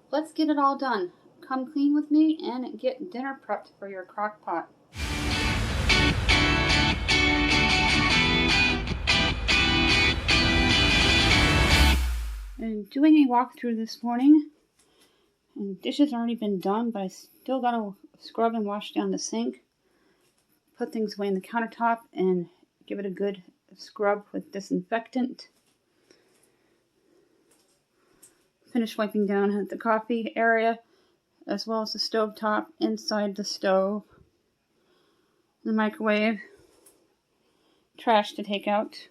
Let's get it all done. Come clean with me and get dinner prepped for your crock pot. I'm doing a walkthrough this morning, and dishes already been done, but I still gotta scrub and wash down the sink, put things away in the countertop, and give it a good scrub with disinfectant. Finish wiping down at the coffee area, as well as the stove top, inside the stove, the microwave, trash to take out.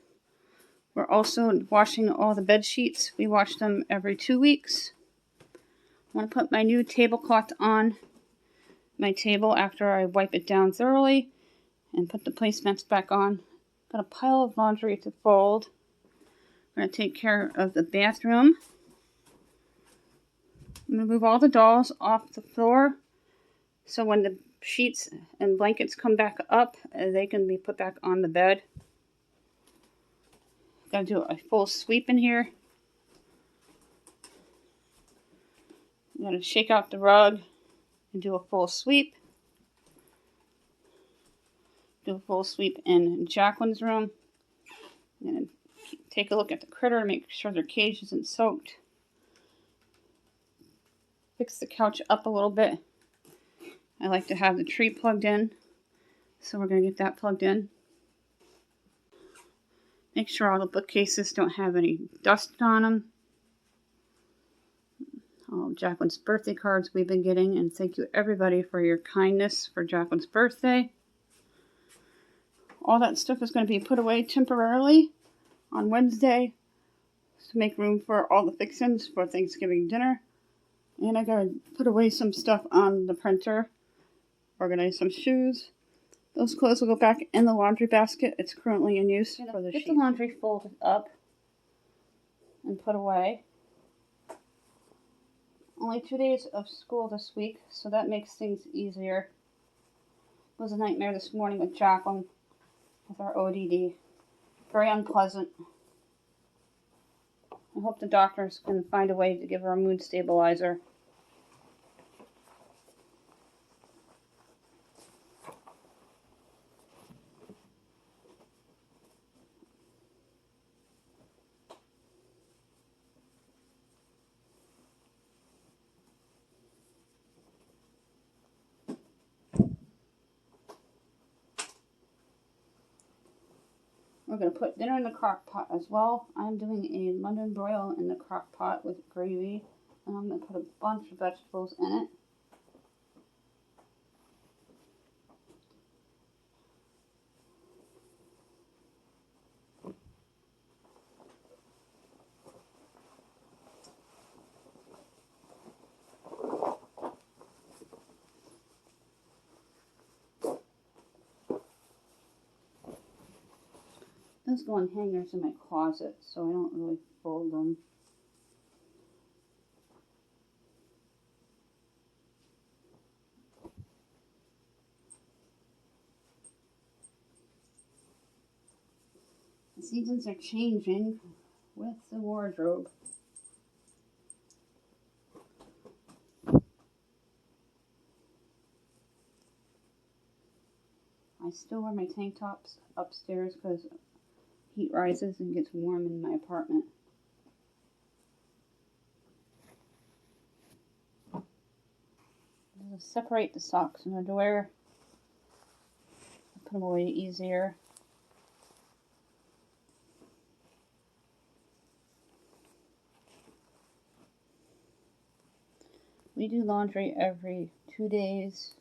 We're also washing all the bed sheets. We wash them every 2 weeks. I want to put my new tablecloth on my table after I wipe it down thoroughly and put the placemats back on. Got a pile of laundry to fold. I'm going to take care of the bathroom. I'm going to move all the dolls off the floor so when the sheets and blankets come back up, they can be put back on the bed. Got to do a full sweep in here. I'm going to shake out the rug and do a full sweep. Do a full sweep in Jaclyn's room. I'm going to take a look at the critter and make sure their cage isn't soaked. Fix the couch up a little bit. I like to have the tree plugged in, so we're going to get that plugged in. Make sure all the bookcases don't have any dust on them. All Jaclyn's birthday cards we've been getting, and thank you everybody for your kindness for Jaclyn's birthday. All that stuff is going to be put away temporarily on Wednesday to make room for all the fixings for Thanksgiving dinner. And I gotta put away some stuff on the printer, organize some shoes. Those clothes will go back in the laundry basket. It's currently in use for the sheet. Get the laundry folded up and put away. Only 2 days of school this week, so that makes things easier. It was a nightmare this morning with Jaclyn with our ODD. Very unpleasant. I hope the doctors can find a way to give her a mood stabilizer. We're going to put dinner in the crock pot as well. I'm doing a London broil in the crock pot with gravy. And I'm going to put a bunch of vegetables in it. Those go on hangers in my closet, so I don't really fold them. The seasons are changing with the wardrobe. I still wear my tank tops upstairs because heat rises and gets warm in my apartment. I'll separate the socks and underwear. Put them away easier. We do laundry every 2 days.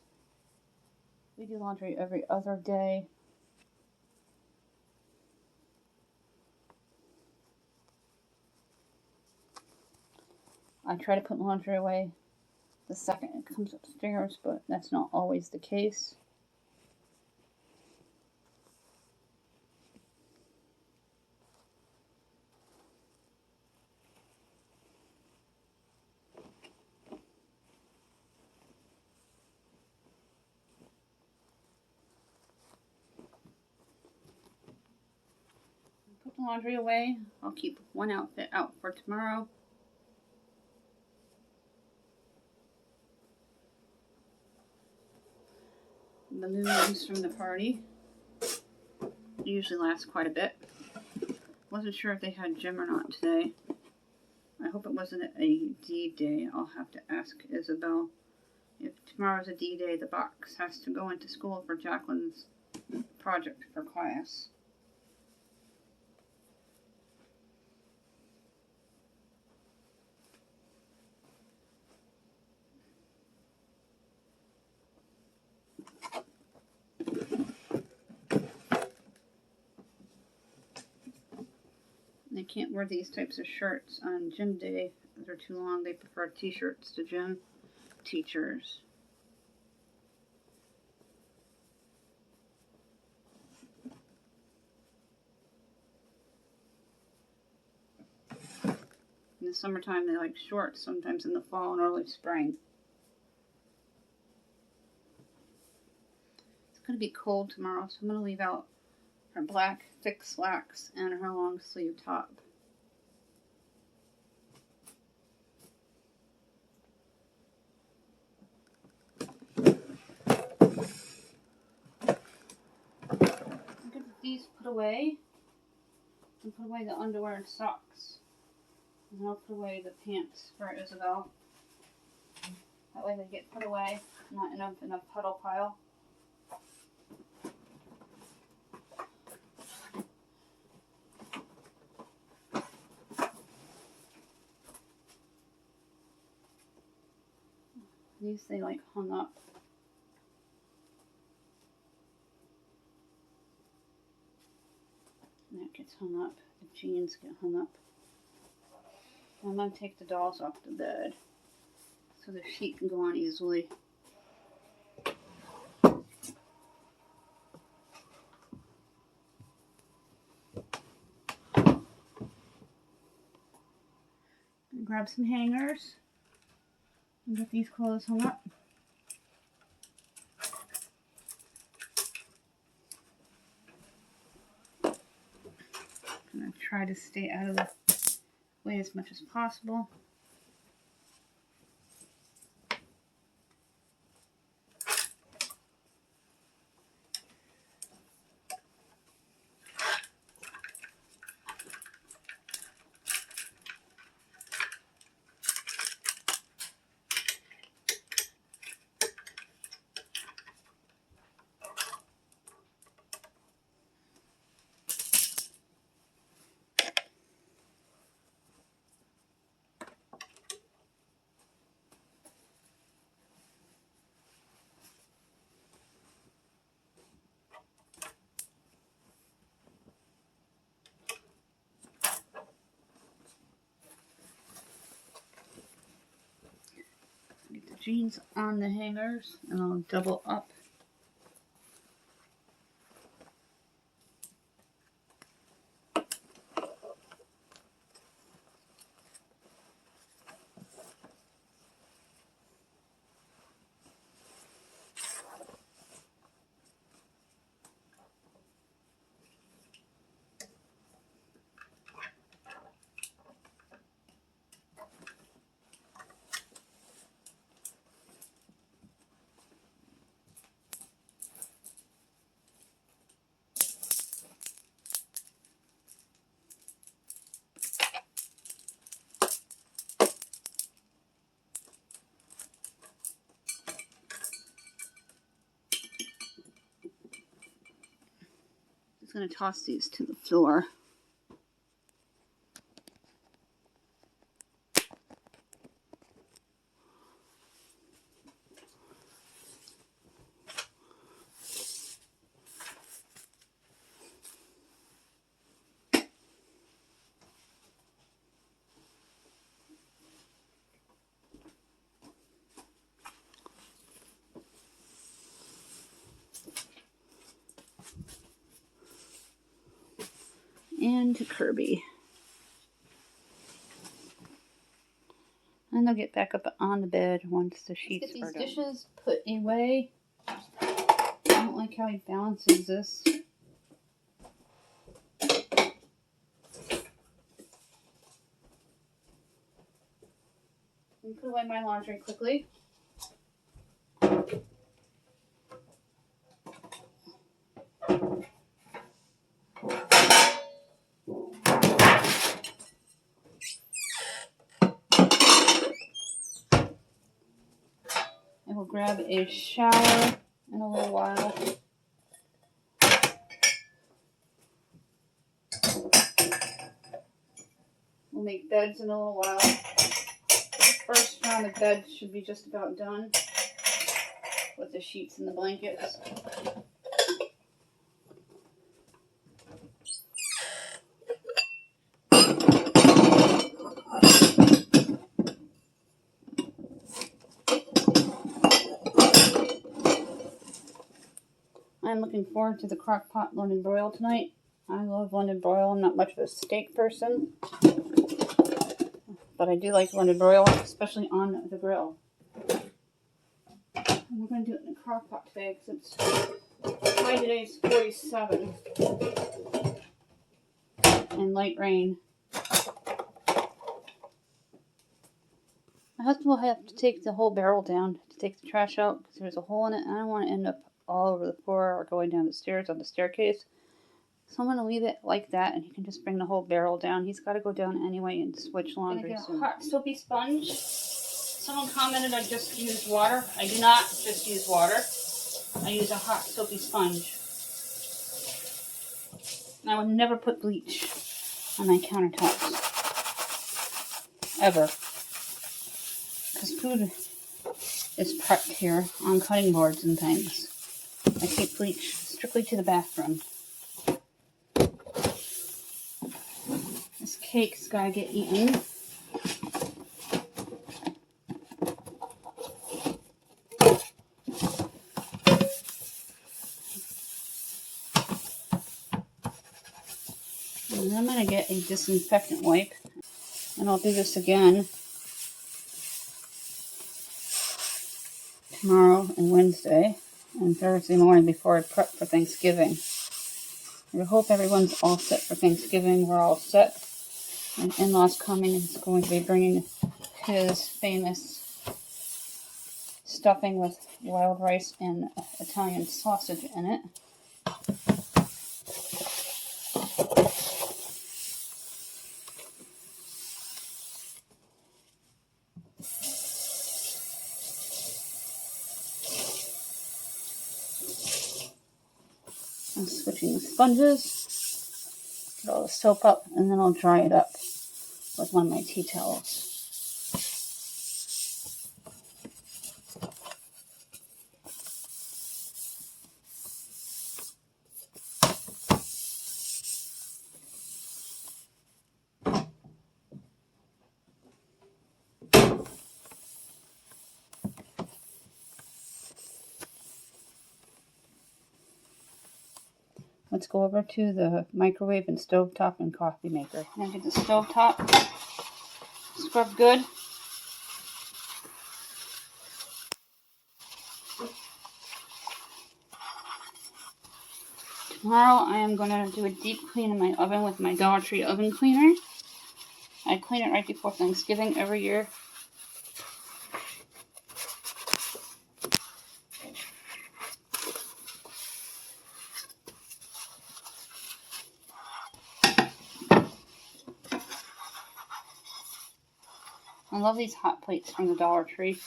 We do laundry every other day. I try to put laundry away the second it comes upstairs, but that's not always the case. Put the laundry away. I'll keep one outfit out for tomorrow. the moons from the party. It usually lasts quite a bit. Wasn't sure if they had gym or not today. I hope it wasn't a D-Day. I'll have to ask Isabel. If tomorrow's a D-Day, the box has to go into school for Jaclyn's project for class. They can't wear these types of shirts on gym day. They're too long. They prefer t-shirts to gym teachers. In the summertime, they like shorts, sometimes in the fall and early spring. It's going to be cold tomorrow, so I'm going to leave out her black thick slacks and her long sleeve top. Get these put away, and put away the underwear and socks. And I'll put away the pants for Isabel. That way they get put away, not in a puddle pile. These they like hung up. And that gets hung up. The jeans get hung up. I'm going to take the dolls off the bed so the sheet can go on easily. Grab some hangers and get these clothes hung up. I'm going to try to stay out of the way as much as possible. Get the jeans on the hangers and I'll double up. Just going to toss these to the floor. And to Kirby. And they'll get back up on the bed once the sheets are done. Get these dishes put away. I don't like how he balances this. And put away my laundry quickly. will grab a shower in a little while. We'll make beds in a little while. First round of beds should be just about done with the sheets and the blankets. I'm looking forward to the crock pot London broil tonight. I love London broil. I'm not much of a steak person, but I do like London broil, especially on the grill. And we're going to do it in a crock pot today because high today is 47 and light rain. My husband will have to take the whole barrel down to take the trash out because there's a hole in it, and I don't want to end up all over the floor or going down the stairs on the staircase. So I'm going to leave it like that, and he can just bring the whole barrel down. He's got to go down anyway and switch laundry. I'm going to get a hot soapy sponge. Someone commented I just used water. I do not just use water. I use a hot soapy sponge. And I would never put bleach on my countertops. Ever. Because food is prepped here on cutting boards and things. I keep bleach strictly to the bathroom. This cake's gotta get eaten. And then I'm gonna get a disinfectant wipe. And I'll do this again tomorrow and Wednesday and Thursday morning before I prep for Thanksgiving. I hope everyone's all set for Thanksgiving. We're all set. My in-law's coming and is going to be bringing his famous stuffing with wild rice and Italian sausage in it. I'm switching the sponges, get all the soap up, and then I'll dry it up with one of my tea towels. Let's go over to the microwave and stovetop and coffee maker. Now get the stovetop scrubbed good. Tomorrow I am going to do a deep clean in my oven with my Dollar Tree oven cleaner. I clean it right before Thanksgiving every year. I love these hot plates from the Dollar Tree.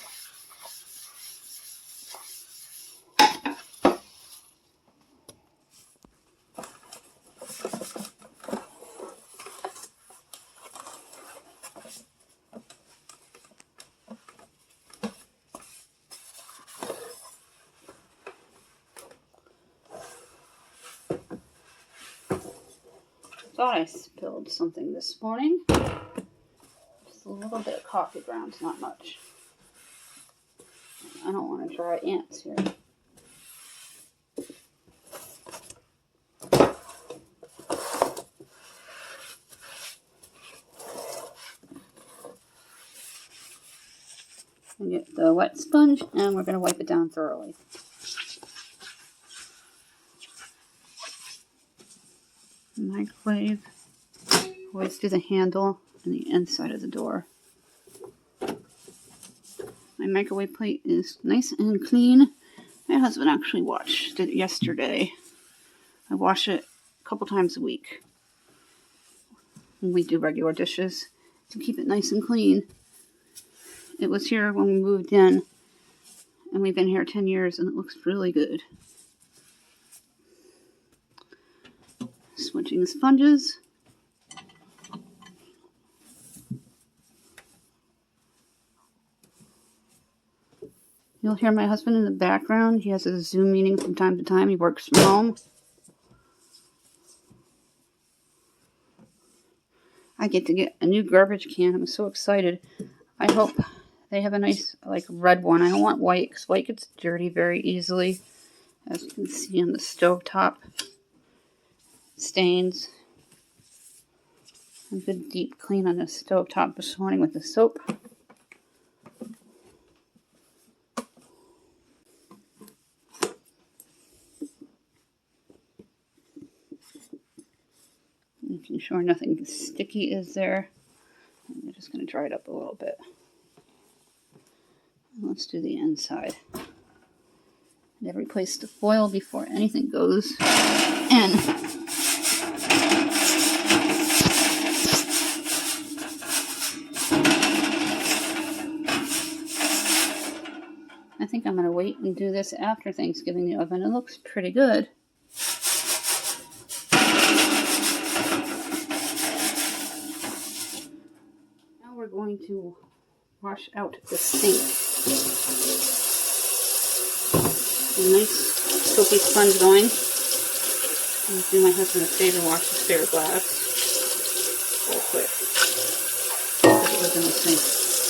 Thought I spilled something this morning. Just a little bit of coffee grounds, not much. I don't want to dry ants here. We get the wet sponge and we're going to wipe it down thoroughly. Microwave. Always do the handle and the inside of the door. My microwave plate is nice and clean. My husband actually washed it yesterday. I wash it a couple times a week when we do regular dishes to keep it nice and clean. It was here when we moved in, And we've been here 10 years and it looks really good. Switching the sponges. You'll hear my husband in the background. He has a Zoom meeting from time to time. He works from home. I get to get a new garbage can. I'm so excited. I hope they have a nice, like, red one. I don't want white, because white gets dirty very easily. As you can see on the stovetop. Stains. A good deep clean on the stovetop this morning with the soap. Making sure nothing sticky is there. I'm just going to dry it up a little bit. Let's do the inside. I gotta replace the foil before anything goes in. I think I'm going to wait and do this after Thanksgiving in the oven. It looks pretty good. Now we're going to wash out the sink. A nice soapy sponge going. I'm going to do my husband a favor, wash the spare glass real quick. It was in the sink.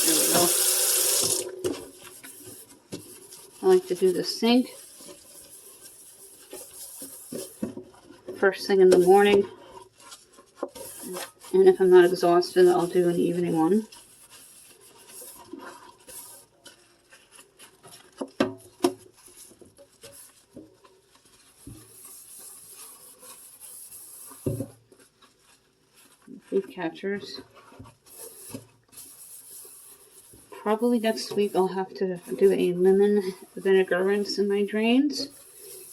There we go. I like to do the sink first thing in the morning. And if I'm not exhausted, I'll do an evening one. Food catchers. Probably next week I'll have to do a lemon vinegar rinse in my drains.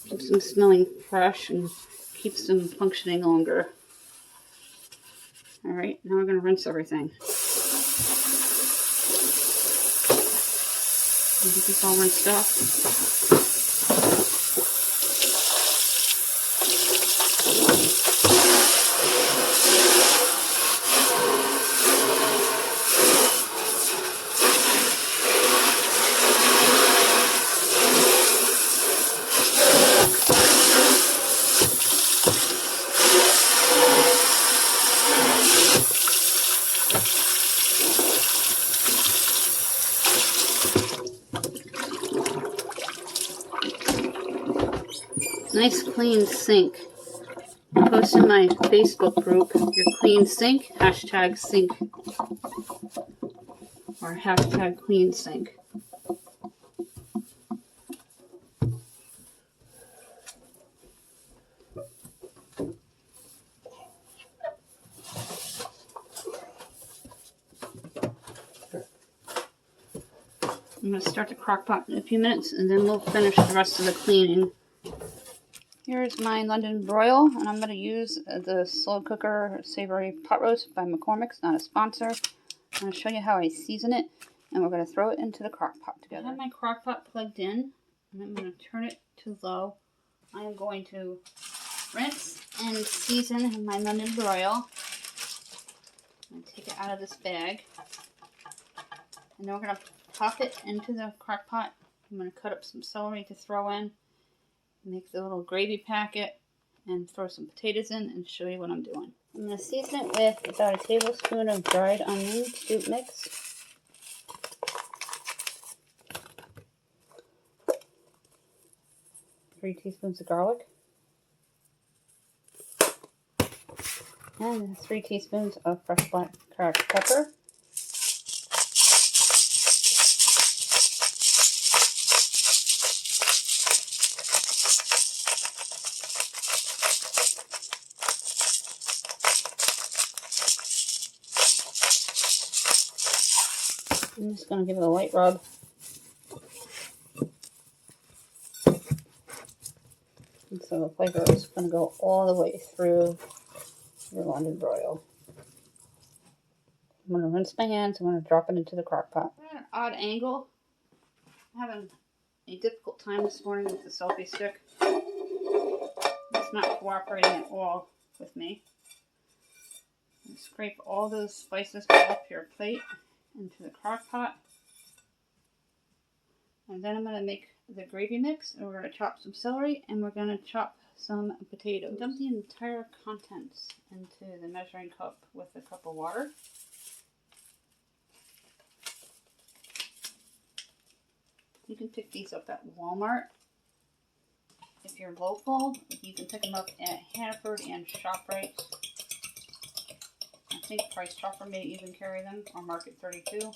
Keeps them smelling fresh and keeps them functioning longer. Alright, now we're going to rinse everything. Get this all rinsed off. Nice clean sink. Post in my Facebook group, your clean sink, hashtag sink, or hashtag clean sink. I'm going to start the crock pot in a few minutes and then we'll finish the rest of the cleaning. Here's my London broil, and I'm going to use the slow cooker savory pot roast by McCormick's, not a sponsor. I'm going to show you how I season it, and we're going to throw it into the crock pot together. I have my crock pot plugged in, and I'm going to turn it to low. I am going to rinse and season my London broil. I'm going to take it out of this bag, and then we're going to pop it into the crock pot. I'm going to cut up some celery to throw in. Make the little gravy packet and throw some potatoes in and show you what I'm doing. I'm going to season it with about a tablespoon of dried onion soup mix. 3 teaspoons of garlic. And 3 teaspoons of fresh black cracked pepper. I'm just going to give it a light rub. And so the flavor is going to go all the way through the London broil. I'm going to rinse my hands. I'm going to drop it into the crock pot. At an odd angle. I haven't a difficult time this morning with the selfie stick. It's not cooperating at all with me. And scrape all those spices off your plate into the crock pot. And then I'm going to make the gravy mix, and we're going to chop some celery, and we're going to chop some potatoes. Dump the entire contents into the measuring cup with a cup of water. You can pick these up at Walmart. If you're local, you can pick them up at Hannaford and ShopRite. I think Price Chopper may even carry them, or Market 32.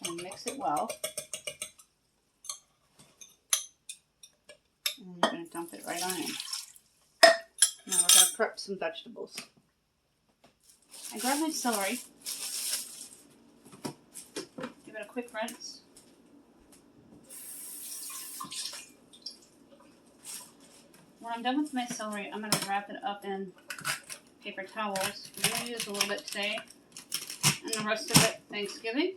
And mix it well. And then you're going to dump it right on in. Now we're going to prep some vegetables. I grab my celery. Give it a quick rinse. When I'm done with my celery, I'm going to wrap it up in paper towels. We're going to use a little bit today, and the rest of it Thanksgiving,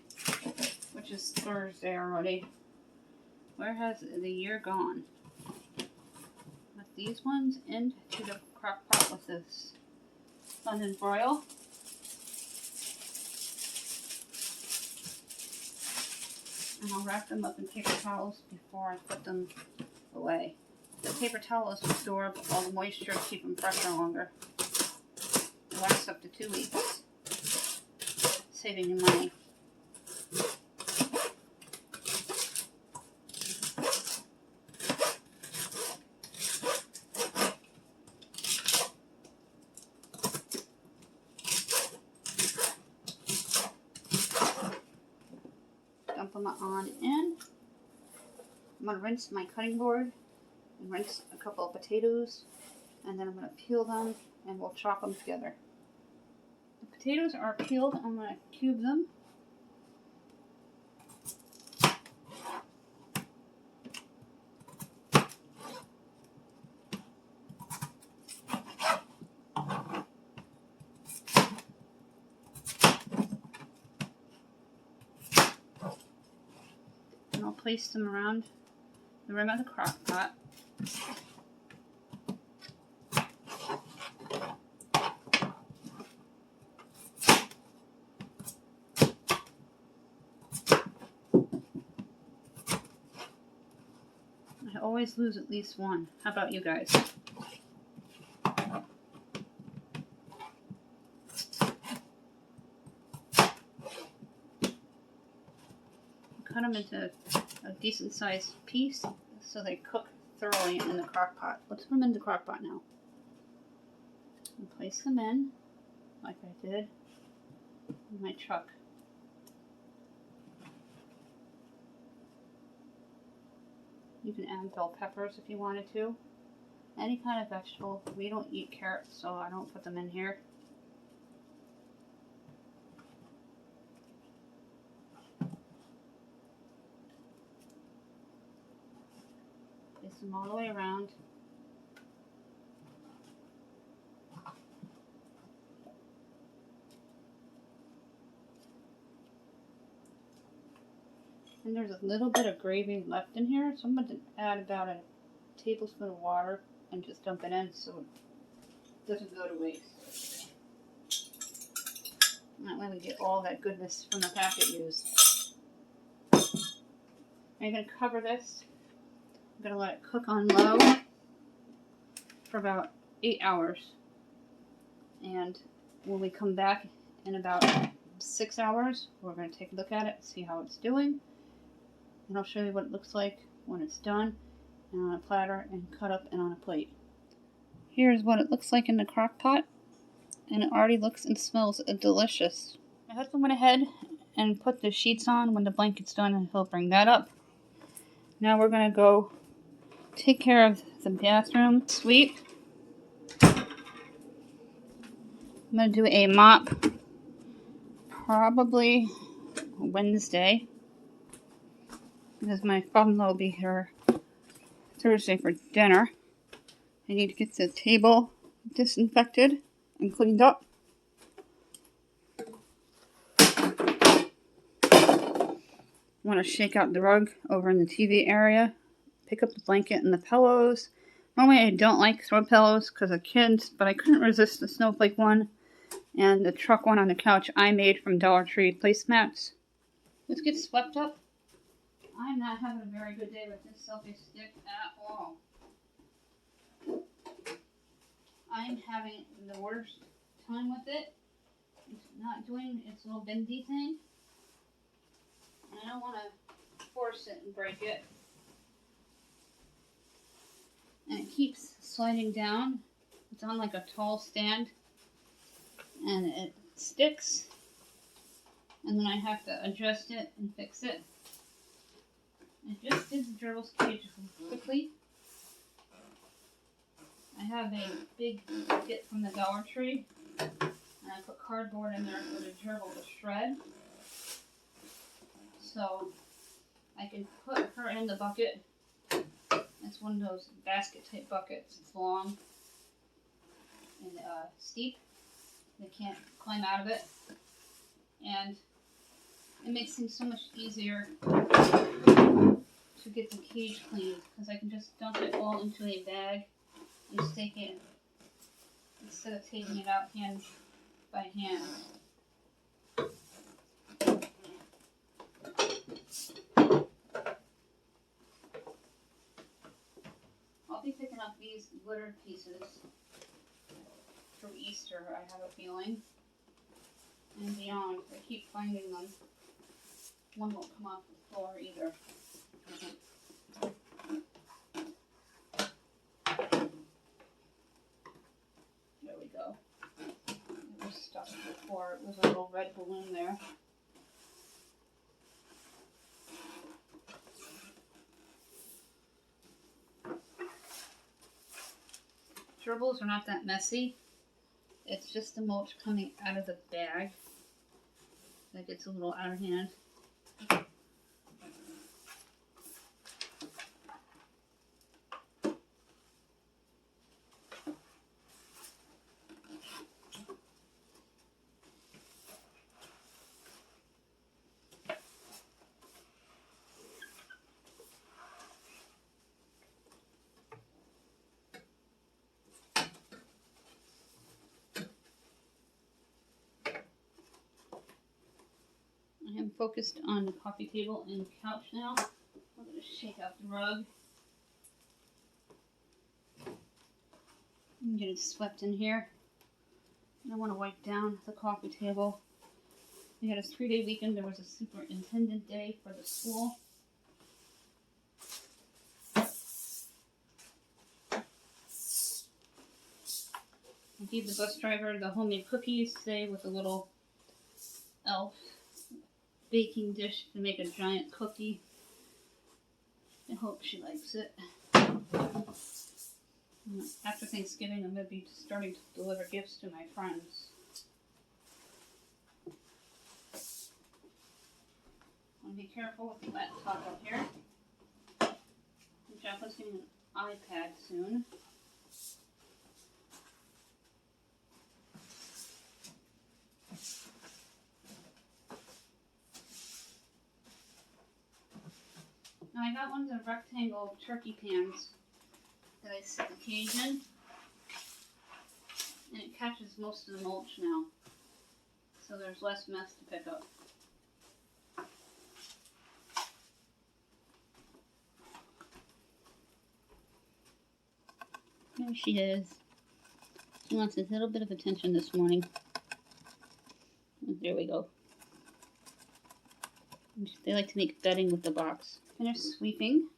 which is Thursday already. Where has the year gone? Put these ones into the crock pot with this London broil. And I'll wrap them up in paper towels before I put them away. The paper towels absorb all the moisture to keep them fresher longer. It lasts up to 2 weeks, saving you money. Dump them on in. I'm going to rinse my cutting board and rinse a couple of potatoes, and then I'm going to peel them and we'll chop them together. The potatoes are peeled. I'm going to cube them. And I'll place them around the rim of the crock pot. I always lose at least one. How about you guys? Cut them into a decent sized piece so they cook thoroughly in the crock pot. Let's put them in the crock pot now. And place them in, like I did in my truck. You can add bell peppers if you wanted to. Any kind of vegetable. We don't eat carrots, so I don't put them in here. Place them all the way around. And there's a little bit of gravy left in here, so I'm going to add about a tablespoon of water and just dump it in so it doesn't go to waste. That way we get all that goodness from the packet used. I'm going to cover this. I'm going to let it cook on low for about 8 hours. And when we come back in about 6 hours, we're going to take a look at it, see how it's doing. And I'll show you what it looks like when it's done, and on a platter and cut up and on a plate. Here's what it looks like in the crock pot, and it already looks and smells delicious. My husband went ahead and put the sheets on when the blanket's done, and he'll bring that up. Now we're going to go take care of the bathroom sweep. I'm going to do a mop probably Wednesday, because my father-in-law will be here Thursday for dinner. I need to get the table disinfected and cleaned up. want to shake out the rug over in the TV area. Pick up the blanket and the pillows. Normally I don't like throw pillows because of kids, but I couldn't resist the snowflake one and the truck one on the couch I made from Dollar Tree placemats. Let's get swept up. I'm not having a very good day with this selfie stick at all. I'm having the worst time with it. It's not doing its little bendy thing. And I don't want to force it and break it. And it keeps sliding down. It's on like a tall stand. And it sticks. And then I have to adjust it and fix it. I just did the gerbil's cage quickly. I have a big kit from the Dollar Tree. And I put cardboard in there for the gerbil to shred. So I can put her in the bucket. It's one of those basket type buckets. It's long and steep. They can't climb out of it. And it makes things so much easier to get the cage cleaned because I can just dump it all into a bag and stake it instead of taking it out hand by hand. I'll be picking up these littered pieces for Easter, I have a feeling, and beyond. I keep finding them. One won't come off the floor either. There we go. It was stuck before. It was a little red balloon there. Gerbils are not that messy. It's just the mulch coming out of the bag that gets a little out of hand. I am focused on the coffee table and couch now. I'm going to shake out the rug. I'm getting swept in here. And I want to wipe down the coffee table. We had a 3-day weekend. There was a superintendent day for the school. I gave the bus driver the homemade cookies today with a little elf baking dish to make a giant cookie. I hope she likes it. After Thanksgiving, I'm going to be starting to deliver gifts to my friends. I want to be careful with the laptop up here. Jaclyn's getting an iPad soon. Now I got one of the rectangle turkey pans that I set the cage in, and it catches most of the mulch now, so there's less mess to pick up. There she is. She wants a little bit of attention this morning. There we go. They like to make bedding with the box. Finish sweeping.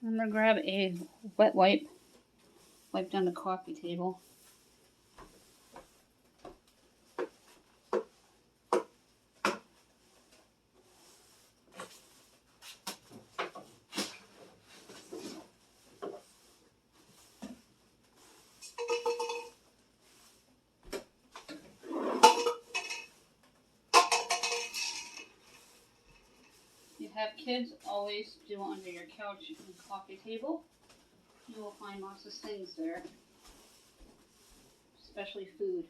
I'm going to grab a wet wipe down the coffee table. Have kids, always do under your couch and coffee table. You will find lots of things there. especially food.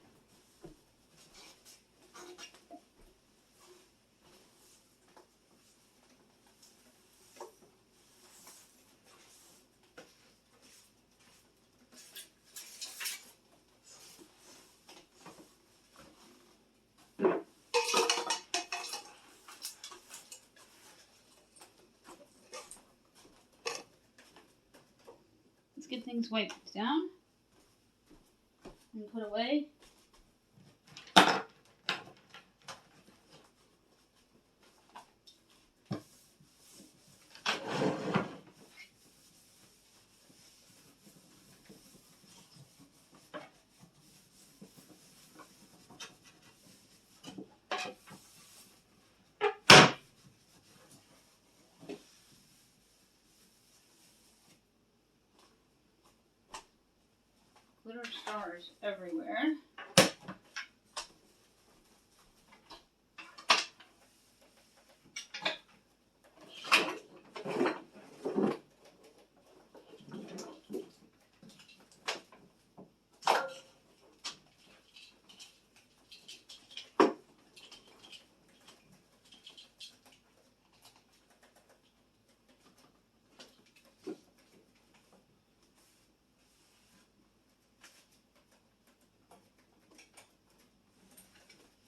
Let's get things wiped down and put away. Glitter stars everywhere.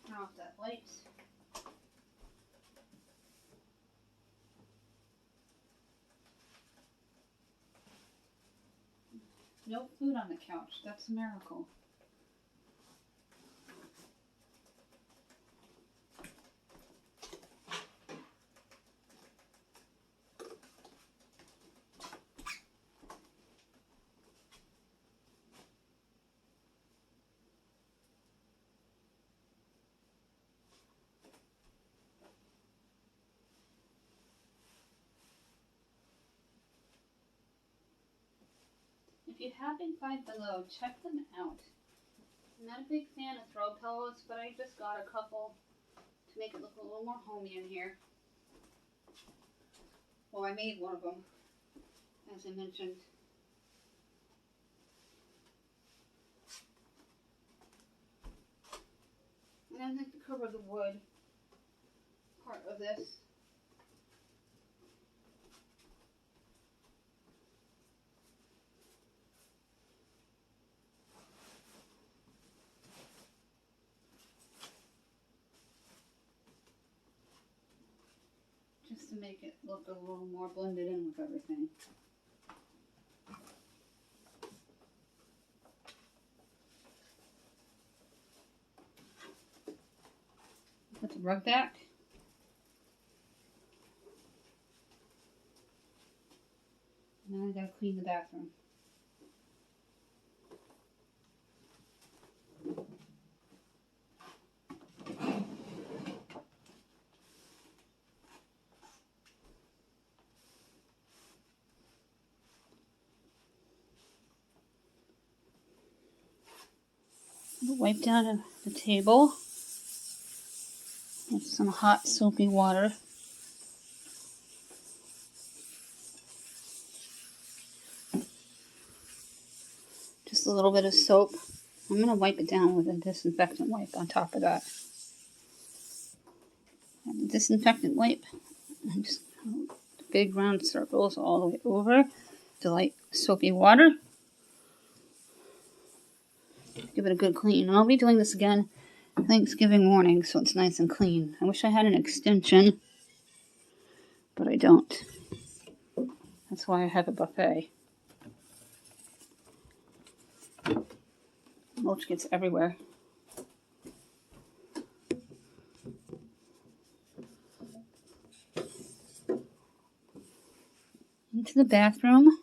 Turn off that light. No food on the couch. That's a miracle. If you haven't Five Below, check them out. I'm not a big fan of throw pillows, but I just got a couple to make it look a little more homey in here. Well, I made one of them, as I mentioned. And I like to cover the wood part of this. Just to make it look a little more blended in with everything. Put the rug back. Now I gotta clean the bathroom. Wipe down the table with some hot soapy water. Just a little bit of soap. I'm going to wipe it down with a disinfectant wipe on top of that. And the disinfectant wipe, and just big round circles all the way over to light soapy water. Give it a good clean. And I'll be doing this again Thanksgiving morning, so it's nice and clean. I wish I had an extension, but I don't. That's why I have a buffet. Mulch gets everywhere. Into the bathroom.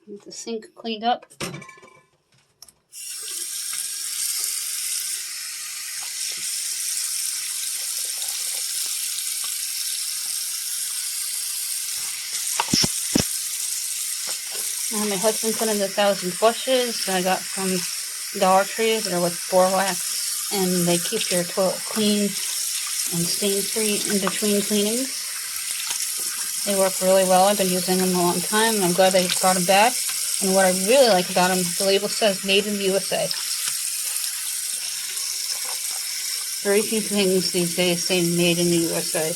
Get the sink cleaned up. My husband put in the 1,000 flushes that I got from Dollar Tree that are with borax, and they keep your toilet clean and stain free in between cleanings. They work really well. I've been using them a long time, and I'm glad they brought them back. And what I really like about them, the label says Made in the USA. Very few things these days say Made in the USA.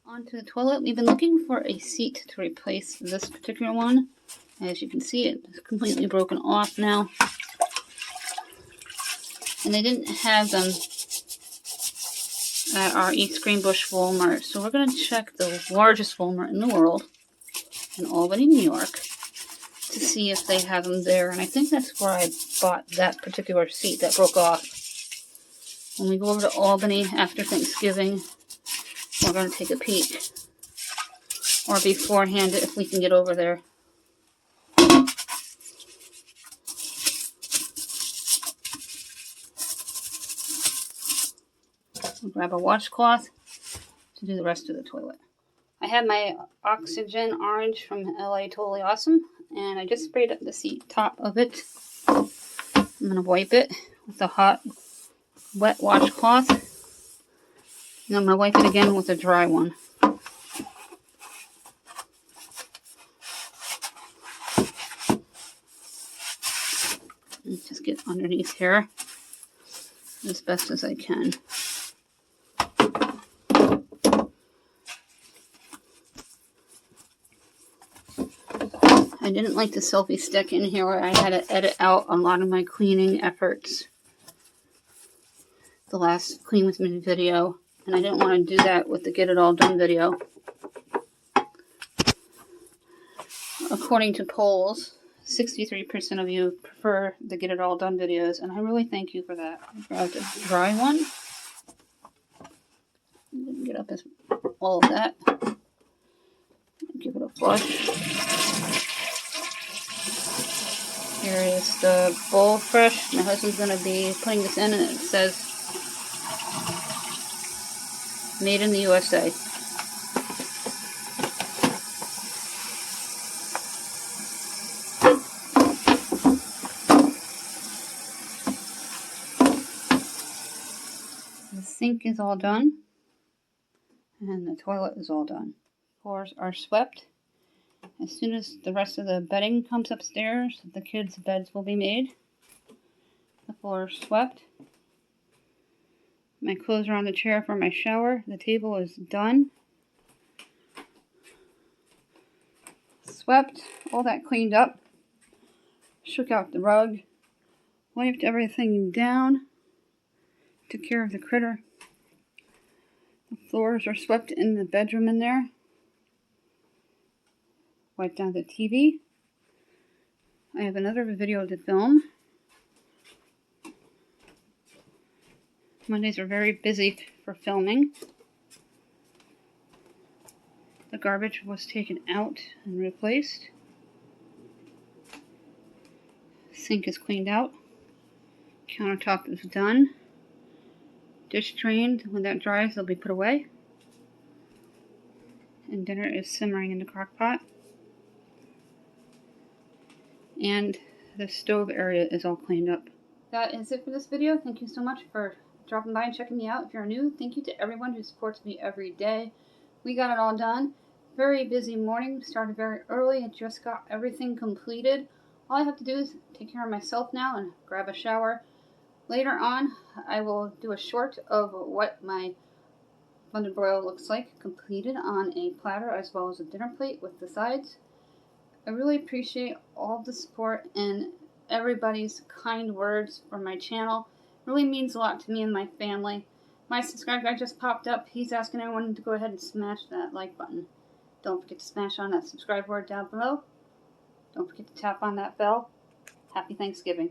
Onto the toilet. We've been looking for a seat to replace this particular one. As you can see, it's completely broken off now. And they didn't have them at our East Greenbush Walmart. So we're going to check the largest Walmart in the world, in Albany, New York, to see if they have them there. And I think that's where I bought that particular seat that broke off. When we go over to Albany after Thanksgiving, we're going to take a peek. Or beforehand if we can get over there. We'll grab a washcloth to do the rest of the toilet. I have my Oxygen Orange from LA Totally Awesome, and I just sprayed up the seat top of it. I'm going to wipe it with a hot, wet washcloth. And I'm going to wipe it again with a dry one. And just get underneath here as best as I can. I didn't like the selfie stick in here where I had to edit out a lot of my cleaning efforts. The last Clean With Me video. And I didn't want to do that with the Get It All Done video. According to polls, 63% of you prefer the Get It All Done videos, and I really thank you for that. I grabbed a dry one. Didn't get up as all of that. Give it a flush. Here is the Bowl Fresh. My husband's going to be putting this in, and it says Made in the USA. The sink is all done, and the toilet is all done. Floors are swept. As soon as the rest of the bedding comes upstairs, the kids' beds will be made. The floor is swept. My clothes are on the chair for my shower. The table is done. Swept, all that cleaned up. Shook out the rug. Wiped everything down. Took care of the critter. The floors are swept in the bedroom in there. Wiped down the TV. I have another video to film. Mondays are very busy for filming. The garbage was taken out and replaced. Sink is cleaned out. Countertop is done. Dish drained. When that dries, they'll be put away. And dinner is simmering in the crock pot. And the stove area is all cleaned up. That is it for this video. Thank you so much for dropping by and checking me out. If you're new, thank you to everyone who supports me every day. We got it all done. Very busy morning. Started very early and just got everything completed. All I have to do is take care of myself now and grab a shower. Later on, I will do a short of what my blended broil looks like, completed on a platter as well as a dinner plate with the sides. I really appreciate all the support and everybody's kind words for my channel. It really means a lot to me and my family. My subscribe guy just popped up. He's asking everyone to go ahead and smash that like button. Don't forget to smash on that subscribe word down below. Don't forget to tap on that bell. Happy Thanksgiving.